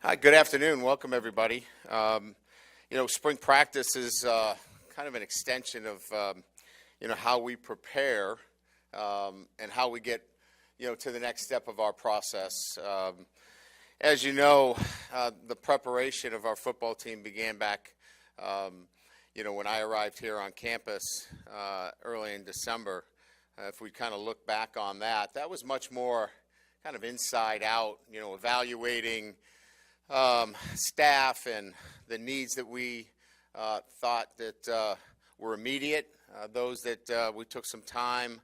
Hi, good afternoon. Welcome, everybody. Spring practice is kind of an extension of, how we prepare and how we get, to the next step of our process. As you know, the preparation of our football team began back, when I arrived here on campus early in December. If we kind of look back on that, that was much more kind of inside out, evaluating staff and the needs that we thought that were immediate, those that we took some time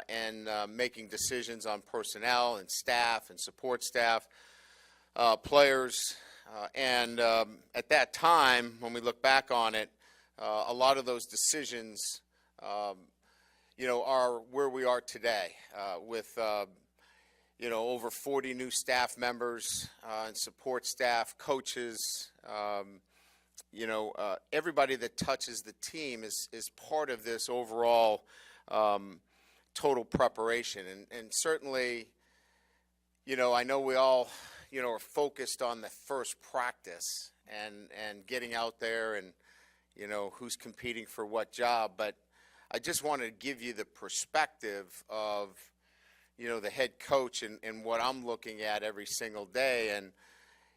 and making decisions on personnel and staff and support staff, players. And at that time, when we look back on it, a lot of those decisions, are where we are today with over 40 new staff members and support staff, coaches, everybody that touches the team is part of this overall total preparation. And certainly, I know we all, are focused on the first practice and getting out there and, who's competing for what job. But I just wanted to give you the perspective of, the head coach and what I'm looking at every single day. And,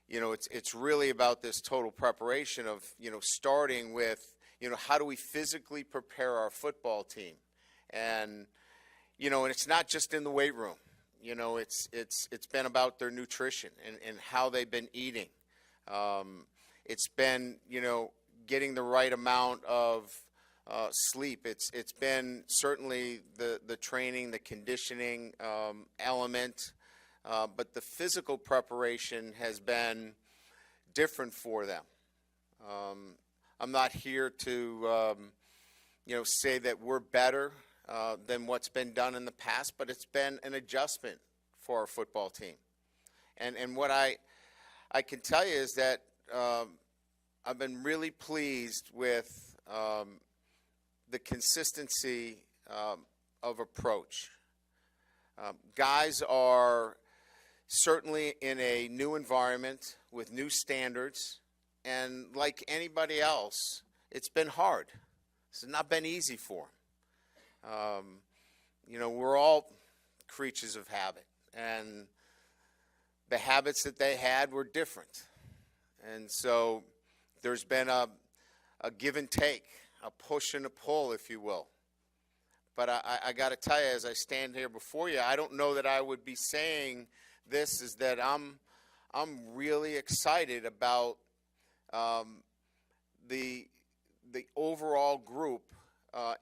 it's really about this total preparation of, starting with, how do we physically prepare our football team? And, and it's not just in the weight room. It's been about their nutrition and how they've been eating. It's been, getting the right amount of sleep. It's been certainly the training, the conditioning element, but the physical preparation has been different for them. I'm not here to say that we're better than what's been done in the past, but it's been an adjustment for our football team. And what I can tell you is that I've been really pleased with the consistency of approach. Guys are certainly in a new environment with new standards, and like anybody else, it's been hard. It's not been easy for them. We're all creatures of habit, and the habits that they had were different. And so there's been a give and take, a push and a pull, if you will. But I got to tell you, as I stand here before you, I don't know that I would be saying this, is that I'm really excited about the overall group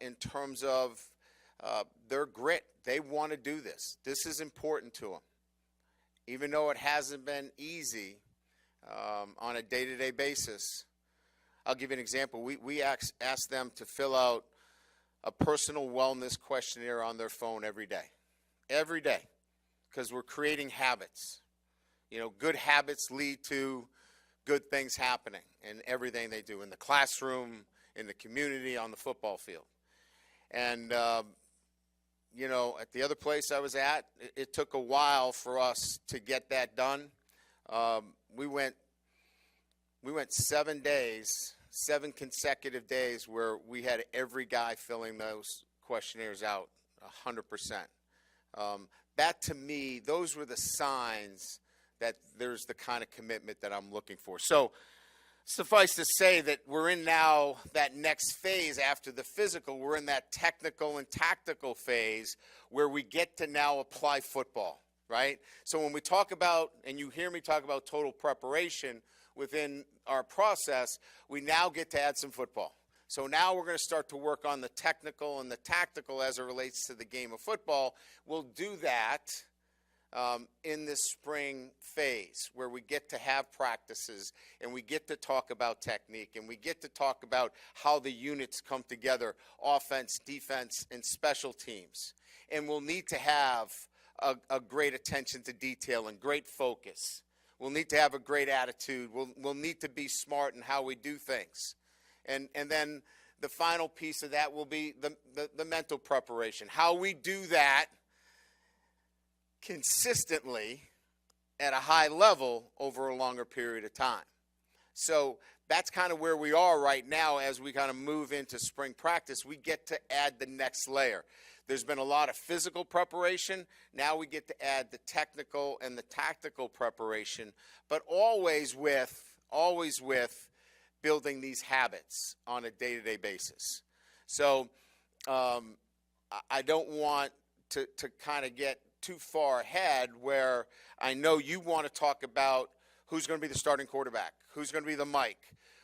in terms of their grit. They want to do this. This is important to them. Even though it hasn't been easy on a day-to-day basis. I'll give you an example. We asked them to fill out a personal wellness questionnaire on their phone every day, because we're creating habits. Good habits lead to good things happening in everything they do, in the classroom, in the community, on the football field. And, at the other place I was at, it took a while for us to get that done. We went 7 days, 7 consecutive days where we had every guy filling those questionnaires out 100%. That, to me, those were the signs that there's the kind of commitment that I'm looking for. So suffice to say that we're in now that next phase after the physical. We're in that technical and tactical phase where we get to now apply football, right? So when we talk about, and you hear me talk about total preparation within our process, we now get to add some football. So now we're going to start to work on the technical and the tactical as it relates to the game of football. We'll do that in this spring phase where we get to have practices and we get to talk about technique and we get to talk about how the units come together, offense, defense, and special teams. And we'll need to have a great attention to detail and great focus. We'll need to have a great attitude. We'll need to be smart in how we do things. And then the final piece of that will be the mental preparation. How we do that consistently at a high level over a longer period of time. So that's kind of where we are right now as we kind of move into spring practice. We get to add the next layer. There's been a lot of physical preparation. Now we get to add the technical and the tactical preparation, but always with building these habits on a day-to-day basis. So I don't want to kind of get too far ahead where I know you want to talk about who's going to be the starting quarterback, who's going to be the mic,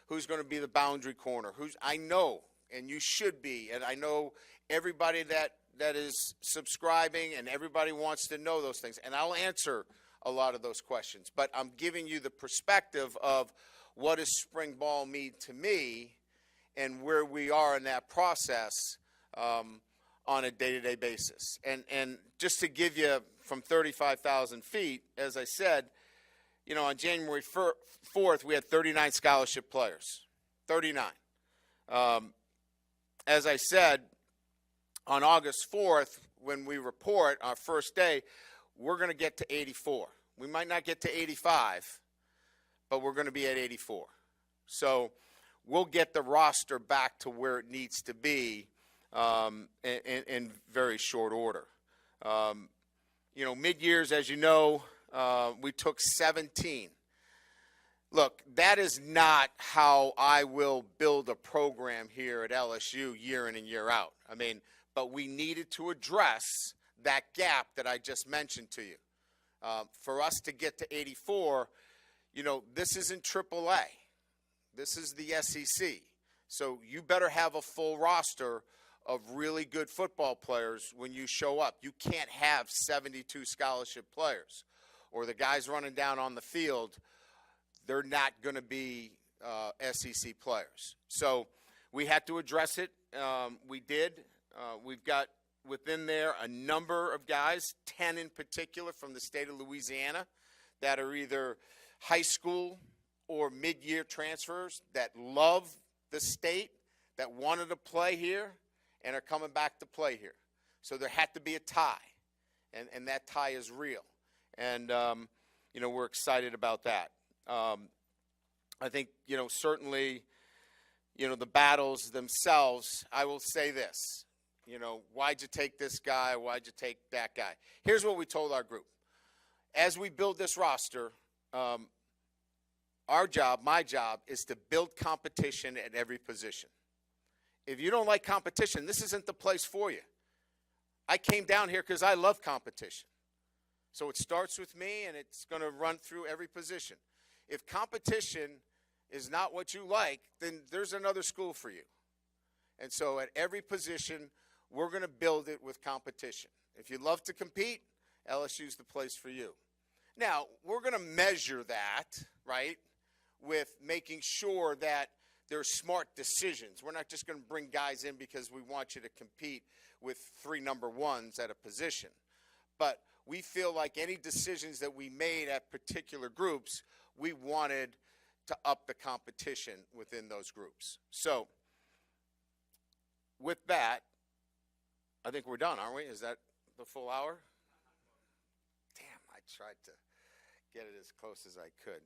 who's going to be the boundary corner, I know, and you should be, and I know everybody that is subscribing and everybody wants to know those things, and I'll answer a lot of those questions, but I'm giving you the perspective of what does spring ball mean to me and where we are in that process on a day-to-day basis. And just to give you from 35,000 feet, as I said, on January 4th, we had 39 scholarship players, 39. As I said, on August 4th, when we report our first day, we're going to get to 84. We might not get to 85, but we're going to be at 84. So we'll get the roster back to where it needs to be in very short order. Mid-years, as you know, we took 17. Look, that is not how I will build a program here at LSU year in and year out. But we needed to address that gap that I just mentioned to you. For us to get to 84, this isn't AAA. This is the SEC. So you better have a full roster of really good football players when you show up. You can't have 72 scholarship players, or the guys running down on the field, they're not going to be SEC players. So we had to address it. We did. We've got within there a number of guys, 10 in particular from the state of Louisiana, that are either high school or mid-year transfers that love the state, that wanted to play here, and are coming back to play here. So there had to be a tie, and that tie is real. And, we're excited about that. I think, certainly, the battles themselves, I will say this. Why'd you take this guy? Why'd you take that guy? Here's what we told our group. As we build this roster, my job, is to build competition at every position. If you don't like competition, this isn't the place for you. I came down here because I love competition. So it starts with me, and it's going to run through every position. If competition is not what you like, then there's another school for you. And so at every position, we're going to build it with competition. If you love to compete, LSU's the place for you. Now, we're going to measure that, right, with making sure that there's smart decisions. We're not just going to bring guys in because we want you to compete with 3 number ones at a position. But we feel like any decisions that we made at particular groups, we wanted to up the competition within those groups. So with that, I think we're done, aren't we? Is that the full hour? Damn, I tried to get it as close as I could.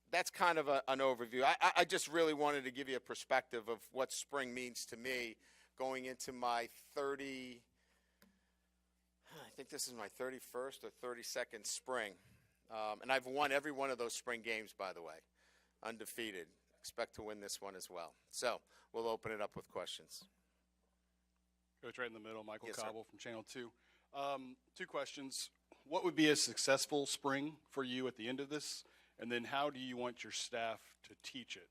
That's kind of an overview. I just really wanted to give you a perspective of what spring means to me going into my I think this is my 31st or 32nd spring. And I've won every one of those spring games, by the way, undefeated. Expect to win this one as well. So we'll open it up with questions. Coach, right in the middle, Michael Yes, Cobble from Channel 2. 2 questions. What would be a successful spring for you at the end of this? And then how do you want your staff to teach it?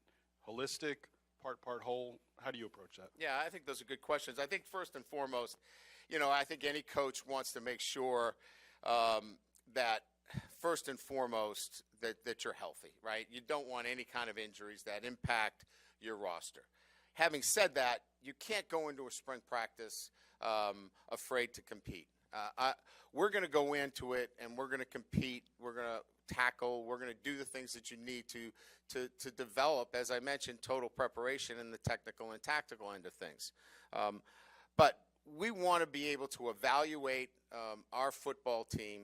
Holistic, part whole? How do you approach that? Yeah, I think those are good questions. I think first and foremost, I think any coach wants to make sure that first and foremost that you're healthy, right? You don't want any kind of injuries that impact your roster. Having said that, you can't go into a spring practice afraid to compete. We're going to go into it and we're going to compete. We're going to tackle. We're going to do the things that you need to develop, as I mentioned, total preparation in the technical and tactical end of things. But we want to be able to evaluate our football team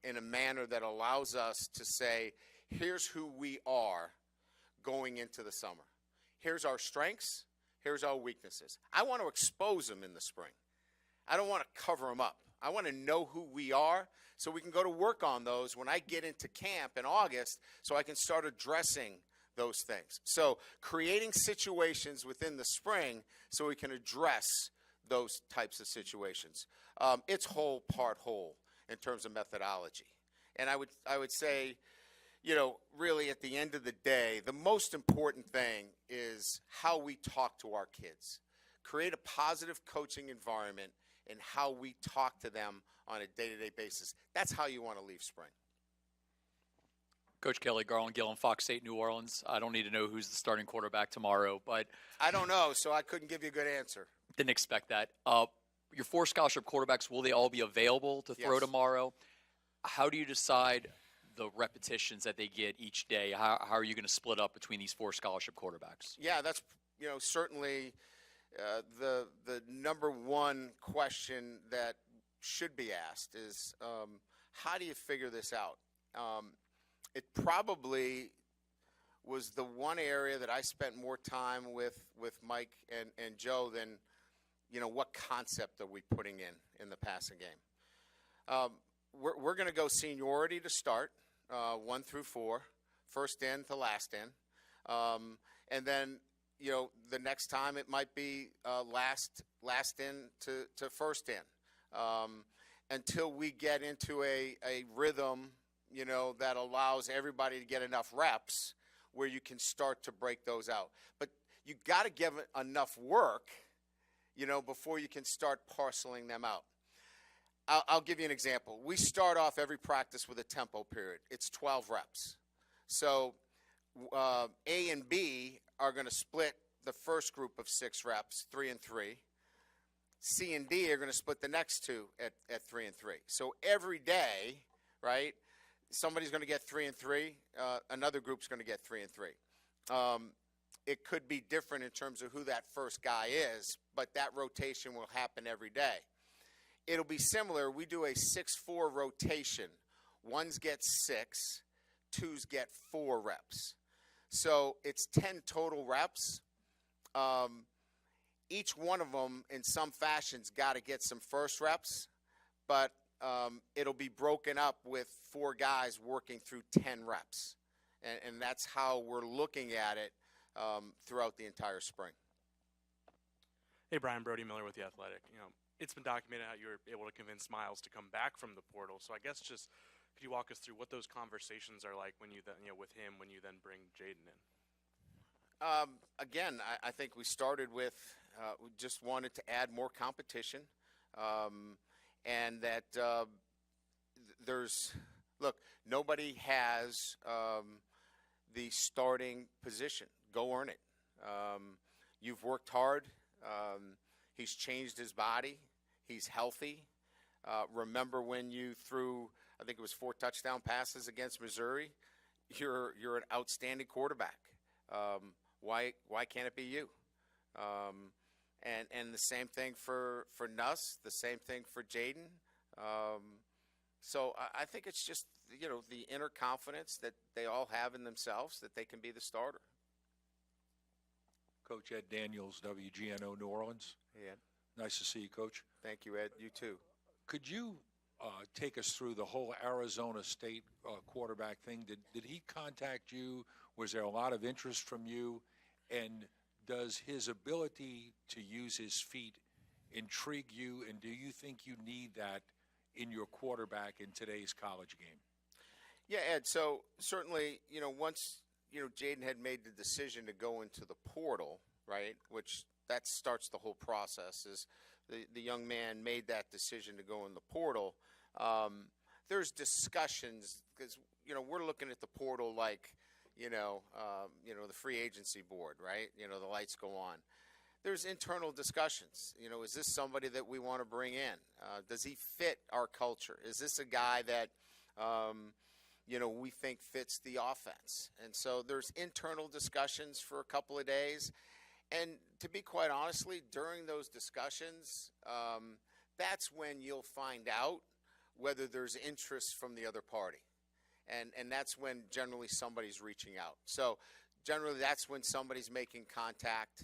in a manner that allows us to say, here's who we are going into the summer. Here's our strengths. Here's our weaknesses. I want to expose them in the spring. I don't want to cover them up. I want to know who we are so we can go to work on those when I get into camp in August so I can start addressing those things. So creating situations within the spring so we can address those types of situations. It's whole, part whole in terms of methodology. And I would say, really at the end of the day, the most important thing is how we talk to our kids. Create a positive coaching environment in how we talk to them on a day-to-day basis. That's how you want to leave spring. Coach Kelly, Garland Gillen, Fox 8 New Orleans. I don't need to know who's the starting quarterback tomorrow, but I don't know, so I couldn't give you a good answer. Didn't expect that. Your 4 scholarship quarterbacks, will they all be available to throw Yes. tomorrow? How do you decide the repetitions that they get each day? How are you going to split up between these 4 scholarship quarterbacks? Yeah, that's certainly the number one question that should be asked is how do you figure this out? It probably was the one area that I spent more time with Mike and Joe than what concept are we putting in the passing game. We're going to go seniority to start, 1 through 4, first in to last in, and then the next time it might be last in to first in, until we get into a rhythm that allows everybody to get enough reps where you can start to break those out. But you got to give it enough work before you can start parceling them out. I'll give you an example. We start off every practice with a tempo period. It's 12 reps. So A and B are going to split the first group of 6 reps, 3 and 3. C and D are going to split the next 2 at 3 and 3. So every day, right, somebody's going to get 3 and 3. Another group's going to get 3 and 3. It could be different in terms of who that first guy is, but that rotation will happen every day. It'll be similar. We do a 6-4 rotation. Ones get 6, 2s get 4 reps. So it's 10 total reps. Each one of them, in some fashion's got to get some first reps, but it'll be broken up with 4 guys working through 10 reps. And that's how we're looking at it throughout the entire spring. Hey, Brian, Brody Miller with The Athletic. It's been documented how you were able to convince Miles to come back from the portal. So I guess just could you walk us through what those conversations are like when you then, with him when you then bring Jaden in? Again, I think we started with we just wanted to add more competition, and that nobody has the starting position. Go earn it. You've worked hard. He's changed his body. He's healthy. Remember when you threw, I think it was 4 touchdown passes against Missouri? You're an outstanding quarterback. Why can't it be you? And the same thing for Nuss, the same thing for Jaden. So I think it's just the inner confidence that they all have in themselves that they can be the starter. Coach Ed Daniels, WGNO New Orleans. Hey, Ed. Nice to see you, Coach. Thank you, Ed. You too. Could you take us through the whole Arizona State quarterback thing? Did he contact you? Was there a lot of interest from you? And does his ability to use his feet intrigue you? And do you think you need that in your quarterback in today's college game? Yeah, Ed. So certainly, once Jaden had made the decision to go into the portal, right, which that starts the whole process, is the young man made that decision to go in the portal. There's discussions because, we're looking at the portal like, the free agency board, right? The lights go on. There's internal discussions. Is this somebody that we want to bring in? Does he fit our culture? Is this a guy that, we think fits the offense? And so there's internal discussions for a couple of days. And to be quite honestly, during those discussions, that's when you'll find out whether there's interest from the other party. And that's when generally somebody's reaching out. So generally that's when somebody's making contact,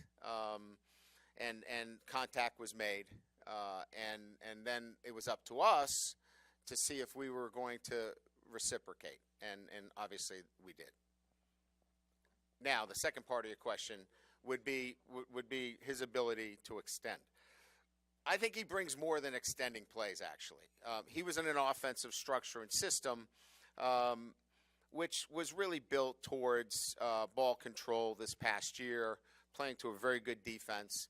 and contact was made. And then it was up to us to see if we were going to reciprocate. And obviously we did. Now, the second part of your question would be his ability to extend. I think he brings more than extending plays, actually. He was in an offensive structure and system which was really built towards ball control this past year, playing to a very good defense.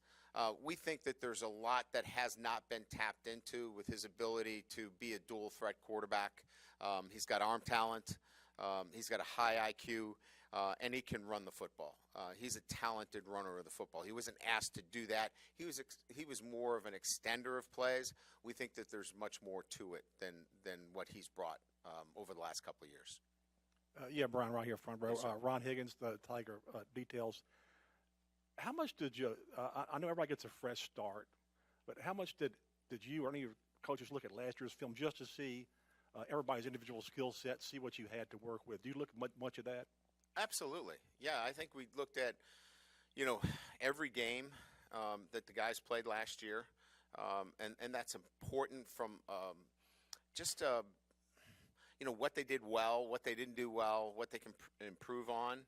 We think that there's a lot that has not been tapped into with his ability to be a dual-threat quarterback. He's got arm talent. He's got a high IQ. And he can run the football. He's a talented runner of the football. He wasn't asked to do that. He was more of an extender of plays. We think that there's much more to it than what he's brought over the last couple of years. Yeah, Brian, right here, front row. Yes, sir. Ron Higgins, the Tiger details. How much did you? I know everybody gets a fresh start, but how much did you or any of your coaches look at last year's film just to see everybody's individual skill set, see what you had to work with? Do you look at much of that? Absolutely. Yeah, I think we looked at, every game that the guys played last year, and that's important from just what they did well, what they didn't do well, what they can improve on,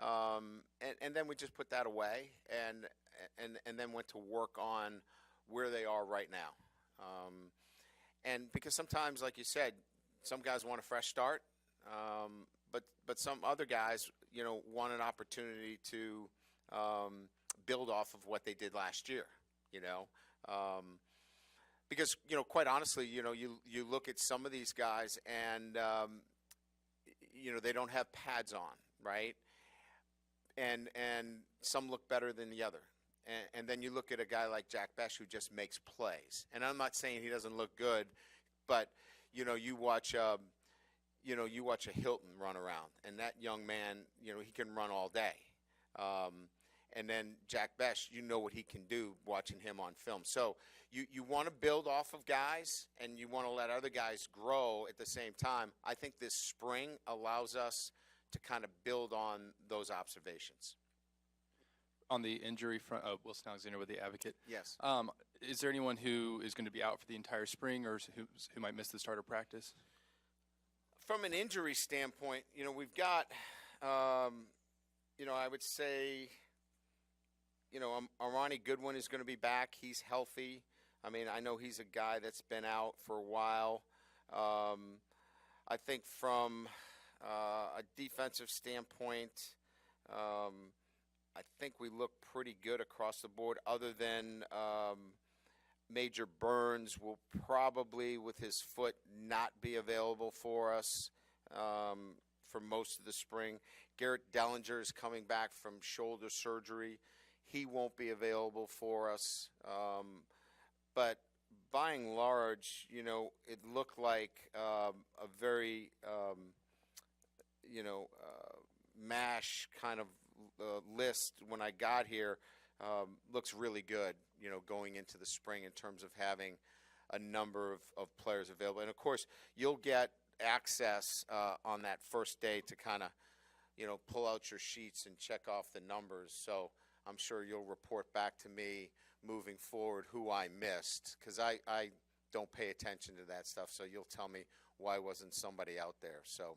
and then we just put that away and then went to work on where they are right now. And because sometimes, like you said, some guys want a fresh start. But some other guys, want an opportunity to build off of what they did last year, because, quite honestly, you look at some of these guys and, they don't have pads on, right? And some look better than the other. And then you look at a guy like Jack Besh who just makes plays. And I'm not saying he doesn't look good, but, you watch a Hilton run around, and that young man, he can run all day. And then Jack Besh, what he can do watching him on film. So you want to build off of guys, and you want to let other guys grow at the same time. I think this spring allows us to kind of build on those observations. On the injury front, Wilson Alexander with the Advocate. Yes. Is there anyone who is going to be out for the entire spring, or who might miss the start of practice? From an injury standpoint, we've got, I would say, Armani Goodwin is going to be back. He's healthy. I mean, I know he's a guy that's been out for a while. I think from a defensive standpoint, I think we look pretty good across the board, other than Major Burns will probably, with his foot, not be available for us for most of the spring. Garrett Dellinger is coming back from shoulder surgery. He won't be available for us. But by and large, it looked like a very, MASH kind of list when I got here. Looks really good, going into the spring in terms of having a number of players available. And, of course, you'll get access on that first day to kind of, pull out your sheets and check off the numbers. So I'm sure you'll report back to me moving forward who I missed, because I don't pay attention to that stuff. So you'll tell me why wasn't somebody out there. So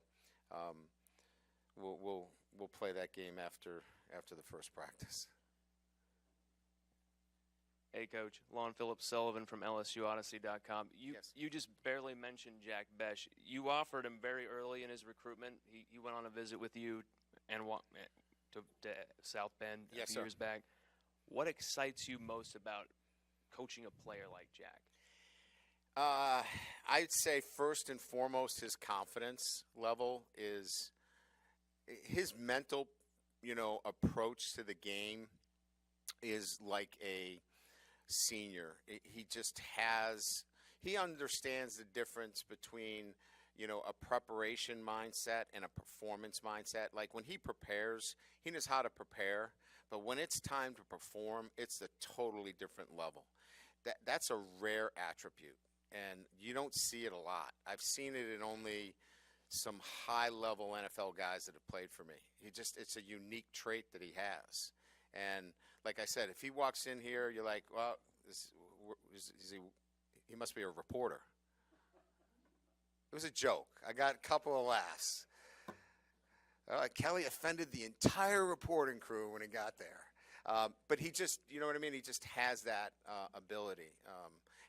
we'll play that game after the first practice. Hey, Coach. Lon Phillips Sullivan from LSUodyssey.com. Yes. You just barely mentioned Jack Besh. You offered him very early in his recruitment. He went on a visit with you and to South Bend Yes, a few sir. years back. What excites you most about coaching a player like Jack? I'd say first and foremost, his confidence level is his mental, approach to the game is like a senior. He understands the difference between, a preparation mindset and a performance mindset. Like when he prepares, he knows how to prepare, but when it's time to perform, it's a totally different level. That's a rare attribute, and you don't see it a lot. I've seen it in only some high-level NFL guys that have played for me. It's a unique trait that he has. And like I said, if he walks in here, you're like, well, he must be a reporter. It was a joke. I got a couple of laughs. Kelly offended the entire reporting crew when he got there. But he just, you know what I mean? He just has that ability.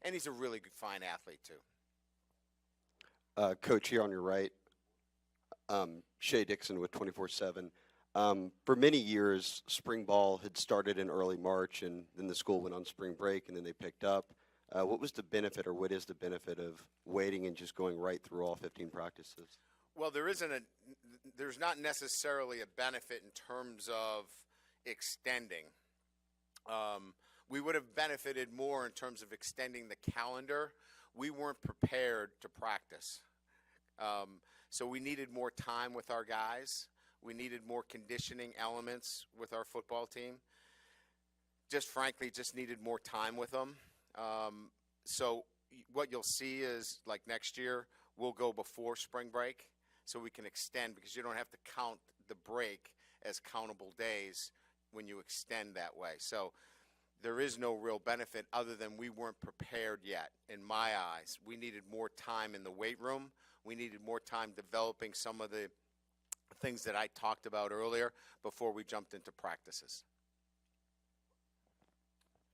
And he's a really good, fine athlete, too. Coach, here on your right, Shea Dixon with 24/7. For many years, spring ball had started in early March, and then the school went on spring break, and then they picked up. What was the benefit, or what is the benefit of waiting and just going right through all 15 practices? Well, there's not necessarily a benefit in terms of extending. We would have benefited more in terms of extending the calendar. We weren't prepared to practice. So we needed more time with our guys. We needed more conditioning elements with our football team. Just frankly, just needed more time with them. So what you'll see is, like next year, we'll go before spring break so we can extend, because you don't have to count the break as countable days when you extend that way. So there is no real benefit other than we weren't prepared yet, in my eyes. We needed more time in the weight room. We needed more time developing some of the things that I talked about earlier before we jumped into practices.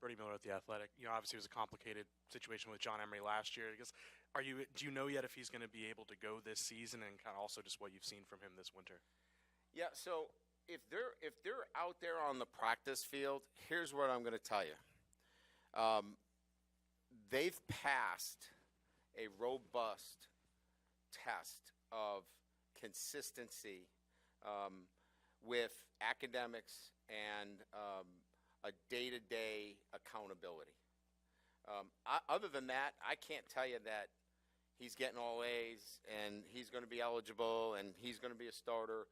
Brody Miller with The Athletic. Obviously it was a complicated situation with John Emery last year. I guess, do you know yet if he's going to be able to go this season, and kind of also just what you've seen from him this winter? Yeah, so if they're out there on the practice field, here's what I'm going to tell you. They've passed a robust test of consistency with academics and a day-to-day accountability. Other than that, I can't tell you that he's getting all A's and he's going to be eligible and he's going to be a starter,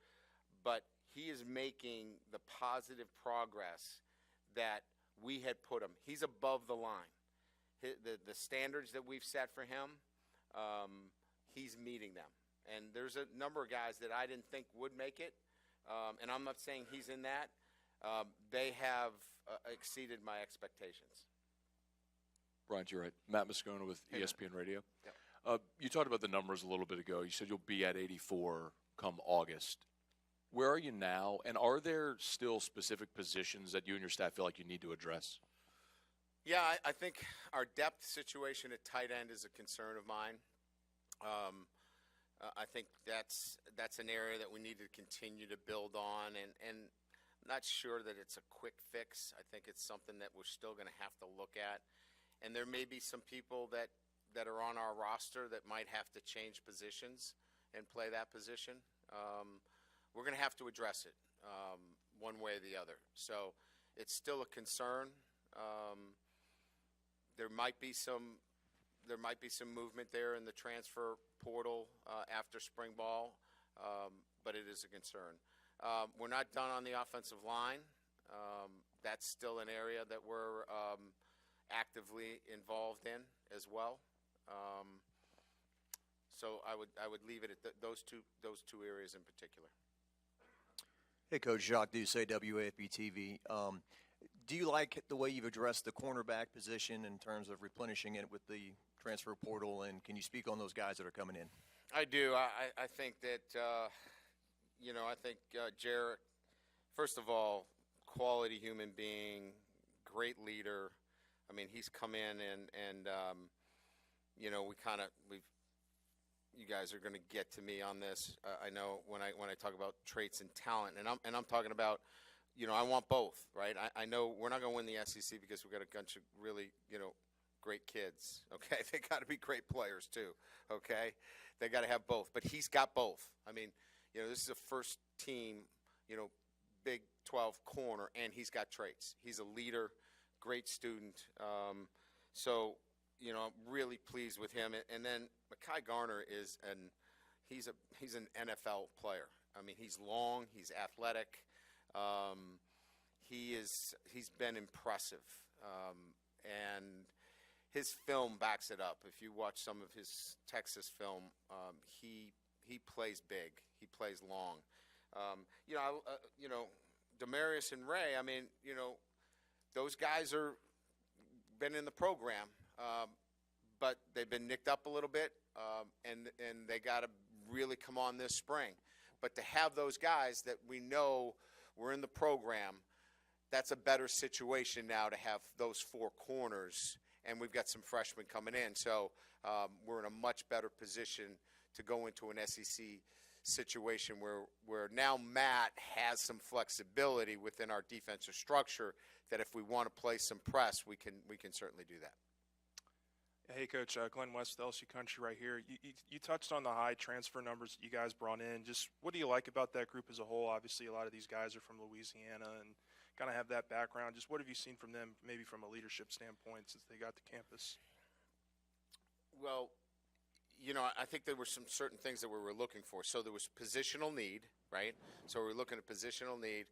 but he is making the positive progress that we had put him. He's above the line. The standards that we've set for him, he's meeting them. And there's a number of guys that I didn't think would make it, and I'm not saying he's in that. They have exceeded my expectations. Brian, you're right. Matt Moscona with ESPN Radio. Yep. You talked about the numbers a little bit ago. You said you'll be at 84 come August. Where are you now, and are there still specific positions that you and your staff feel like you need to address? Yeah, I think our depth situation at tight end is a concern of mine. I think that's an area that we need to continue to build on, and I'm not sure that it's a quick fix. I think it's something that we're still going to have to look at. And there may be some people that are on our roster that might have to change positions and play that position. We're going to have to address it one way or the other. So it's still a concern. There might be some movement there in the transfer portal after spring ball, but it is a concern. We're not done on the offensive line. That's still an area that we're actively involved in as well. So I would leave it at those two areas in particular. Hey, Coach, Jacques Doucet, WAFB TV. Do you like the way you've addressed the cornerback position in terms of replenishing it with the transfer portal, and can you speak on those guys that are coming in? I do. I think that, I think Jarrett, first of all, quality human being, great leader. I mean, he's come in and you guys are going to get to me on this. I know when I talk about traits and talent, and I'm talking about, I want both, right? I know we're not going to win the SEC because we've got a bunch of really, great kids, okay? They got to be great players too, okay? They got to have both, but he's got both. I mean, this is a first team, Big 12 corner, and he's got traits. He's a leader, great student. So, I'm really pleased with him. And then Mekhi Garner is he's an NFL player. I mean, he's long, he's athletic. He's been impressive, and his film backs it up. If you watch some of his Texas film, he plays big. He plays long. Demarius and Ray. I mean, those guys are been in the program, but they've been nicked up a little bit, and they got to really come on this spring. But to have those guys that we know were in the program, that's a better situation now to have those four corners, and we've got some freshmen coming in. So we're in a much better position to go into an SEC situation where now Matt has some flexibility within our defensive structure that if we want to play some press, we can certainly do that. Hey, Coach, Glenn West, LSU Country right here. You touched on the high transfer numbers that you guys brought in. Just what do you like about that group as a whole? Obviously, a lot of these guys are from Louisiana and kind of have that background. Just what have you seen from them, maybe from a leadership standpoint, since they got to campus? Well, I think there were some certain things that we were looking for. So there was positional need, right? So we were looking at positional need.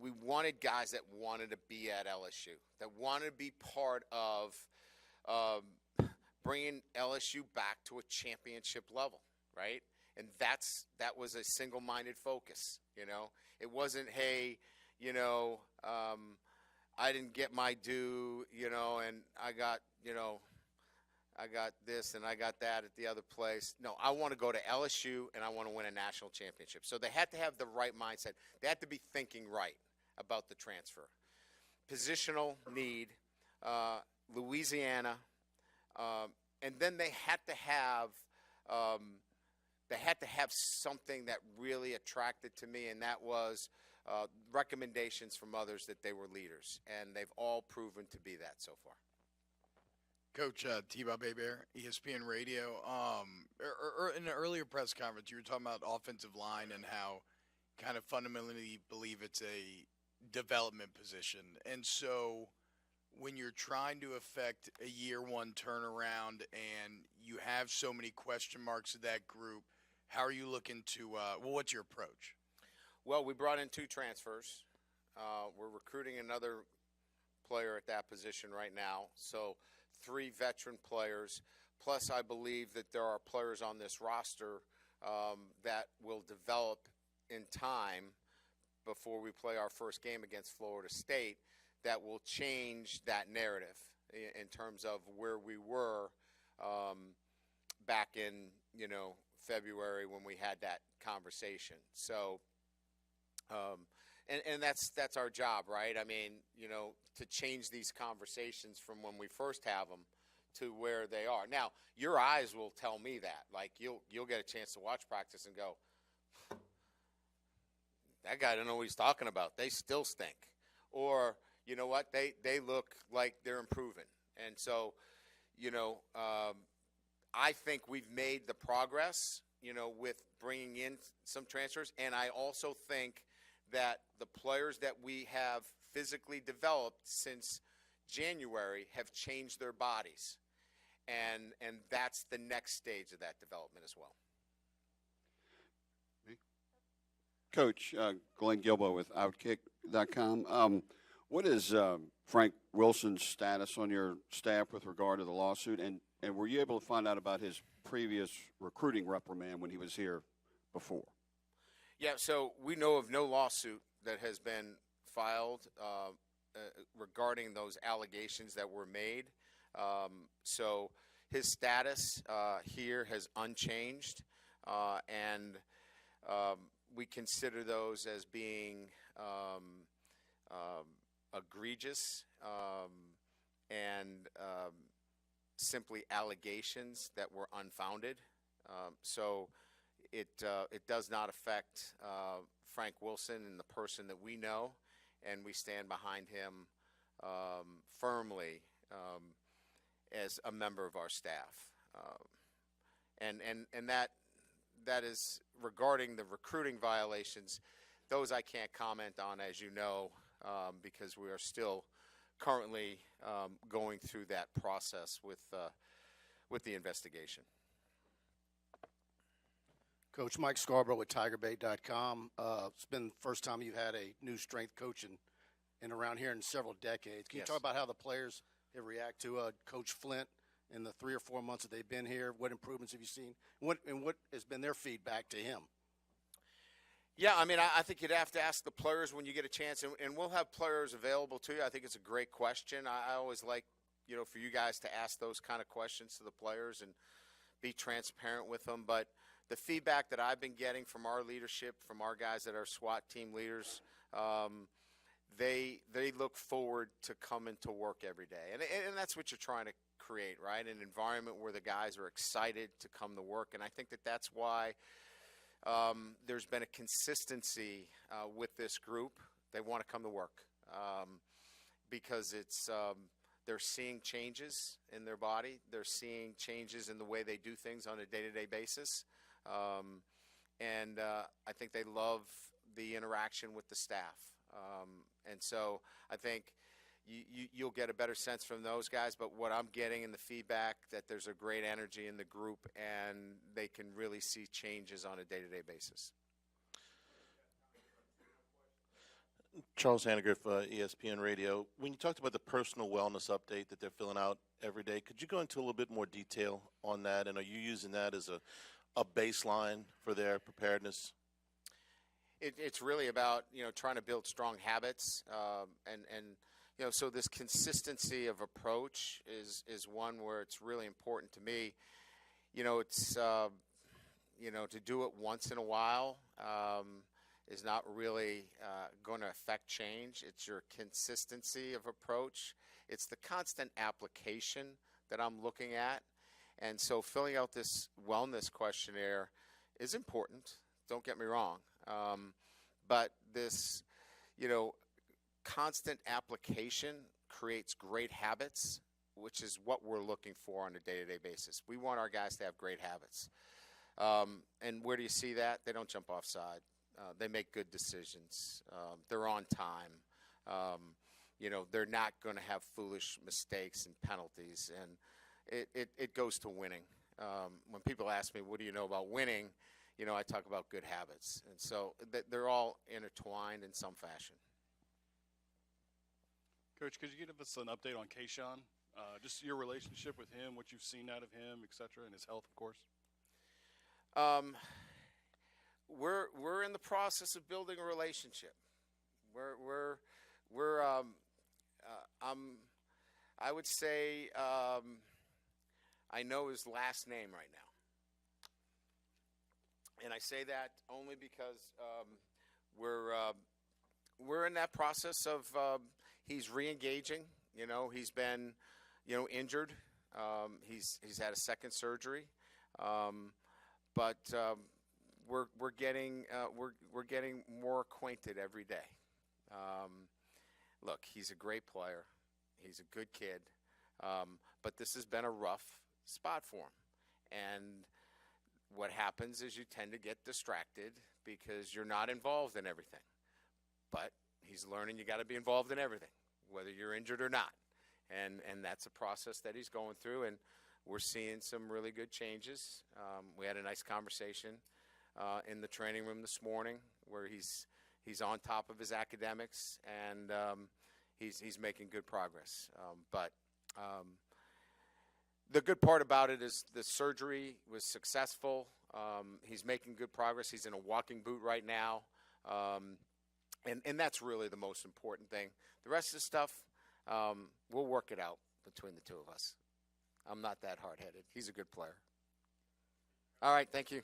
We wanted guys that wanted to be at LSU, that wanted to be part of bringing LSU back to a championship level, right? And that was a single-minded focus. It wasn't, hey, I didn't get my due, and I got this and I got that at the other place. No, I want to go to LSU and I want to win a national championship. So they had to have the right mindset. They had to be thinking right about the transfer. Positional need, Louisiana, and then they had to have something that really attracted to me, and that was recommendations from others that they were leaders, and they've all proven to be that so far. Coach T-Bob Bear, ESPN Radio. In an earlier press conference, you were talking about offensive line and how kind of fundamentally believe it's a development position. And so when you're trying to affect a year one turnaround and you have so many question marks of that group, how are you looking to what's your approach? Well, we brought in 2 transfers. We're recruiting another player at that position right now. So 3 veteran players, plus I believe that there are players on this roster that will develop in time before we play our first game against Florida State that will change that narrative in terms of where we were back in, February when we had that conversation. So, and that's our job, right? I mean, to change these conversations from when we first have them to where they are. Now, your eyes will tell me that. Like, you'll get a chance to watch practice and go, that guy don't know what he's talking about. They still stink. Or, you know what, they look like they're improving. And so, I think we've made the progress, with bringing in some transfers. And I also think that the players that we have physically developed since January have changed their bodies. And that's the next stage of that development as well. Coach, Glenn Gilbo with Outkick.com. What is Frank Wilson's status on your staff with regard to the lawsuit? And were you able to find out about his previous recruiting reprimand when he was here before? Yeah, so we know of no lawsuit that has been filed regarding those allegations that were made. So his status here has unchanged, and we consider those as being egregious and simply allegations that were unfounded. So it does not affect Frank Wilson and the person that we know, and we stand behind him firmly as a member of our staff. And that is regarding the recruiting violations. Those I can't comment on, as you know, because we are still currently going through that process with the investigation. Coach Mike Scarborough with TigerBait.com. It's been the first time you've had a new strength coach in around here in several decades. Can you Yes. talk about how the players have reacted to Coach Flint in the 3 or 4 months that they've been here? What improvements have you seen? What has been their feedback to him? Yeah, I mean, I think you'd have to ask the players when you get a chance, and we'll have players available to you. I think it's a great question. I always like, for you guys to ask those kind of questions to the players and be transparent with them. But the feedback that I've been getting from our leadership, from our guys that are SWAT team leaders, they look forward to coming to work every day. And that's what you're trying to create, right? An environment where the guys are excited to come to work. And I think that that's why there's been a consistency with this group. They want to come to work because they're seeing changes in their body. They're seeing changes in the way they do things on a day-to-day basis. And I think they love the interaction with the staff. And so I think you'll get a better sense from those guys. But what I'm getting in the feedback, that there's a great energy in the group, and they can really see changes on a day-to-day basis. Charles Hanniger for ESPN Radio. When you talked about the personal wellness update that they're filling out every day, could you go into a little bit more detail on that? And are you using that as a baseline for their preparedness? It's really about, trying to build strong habits. And so this consistency of approach is one where it's really important to me. It's, to do it once in a while is not really going to affect change. It's your consistency of approach. It's the constant application that I'm looking at. And so filling out this wellness questionnaire is important. Don't get me wrong. But this, constant application creates great habits, which is what we're looking for on a day-to-day basis. We want our guys to have great habits. And where do you see that? They don't jump offside. They make good decisions. They're on time. They're not going to have foolish mistakes and penalties. And it goes to winning. When people ask me, what do you know about winning? I talk about good habits. And so they're all intertwined in some fashion. Coach, could you give us an update on Kayshawn? Just your relationship with him, what you've seen out of him, et cetera, and his health, of course. We're in the process of building a relationship. I would say I know his last name right now, and I say that only because we're in that process of he's re-engaging. He's been injured. He's had a second surgery, but we're getting more acquainted every day. Look, he's a great player. He's a good kid, but this has been a rough spot for him. And what happens is you tend to get distracted because you're not involved in everything. But he's learning you got to be involved in everything, whether you're injured or not. And that's a process that he's going through, and we're seeing some really good changes. We had a nice conversation in the training room this morning where he's on top of his academics, and he's making good progress. But the good part about it is the surgery was successful. He's making good progress. He's in a walking boot right now. And that's really the most important thing. The rest of the stuff, we'll work it out between the two of us. I'm not that hard-headed. He's a good player. All right, thank you.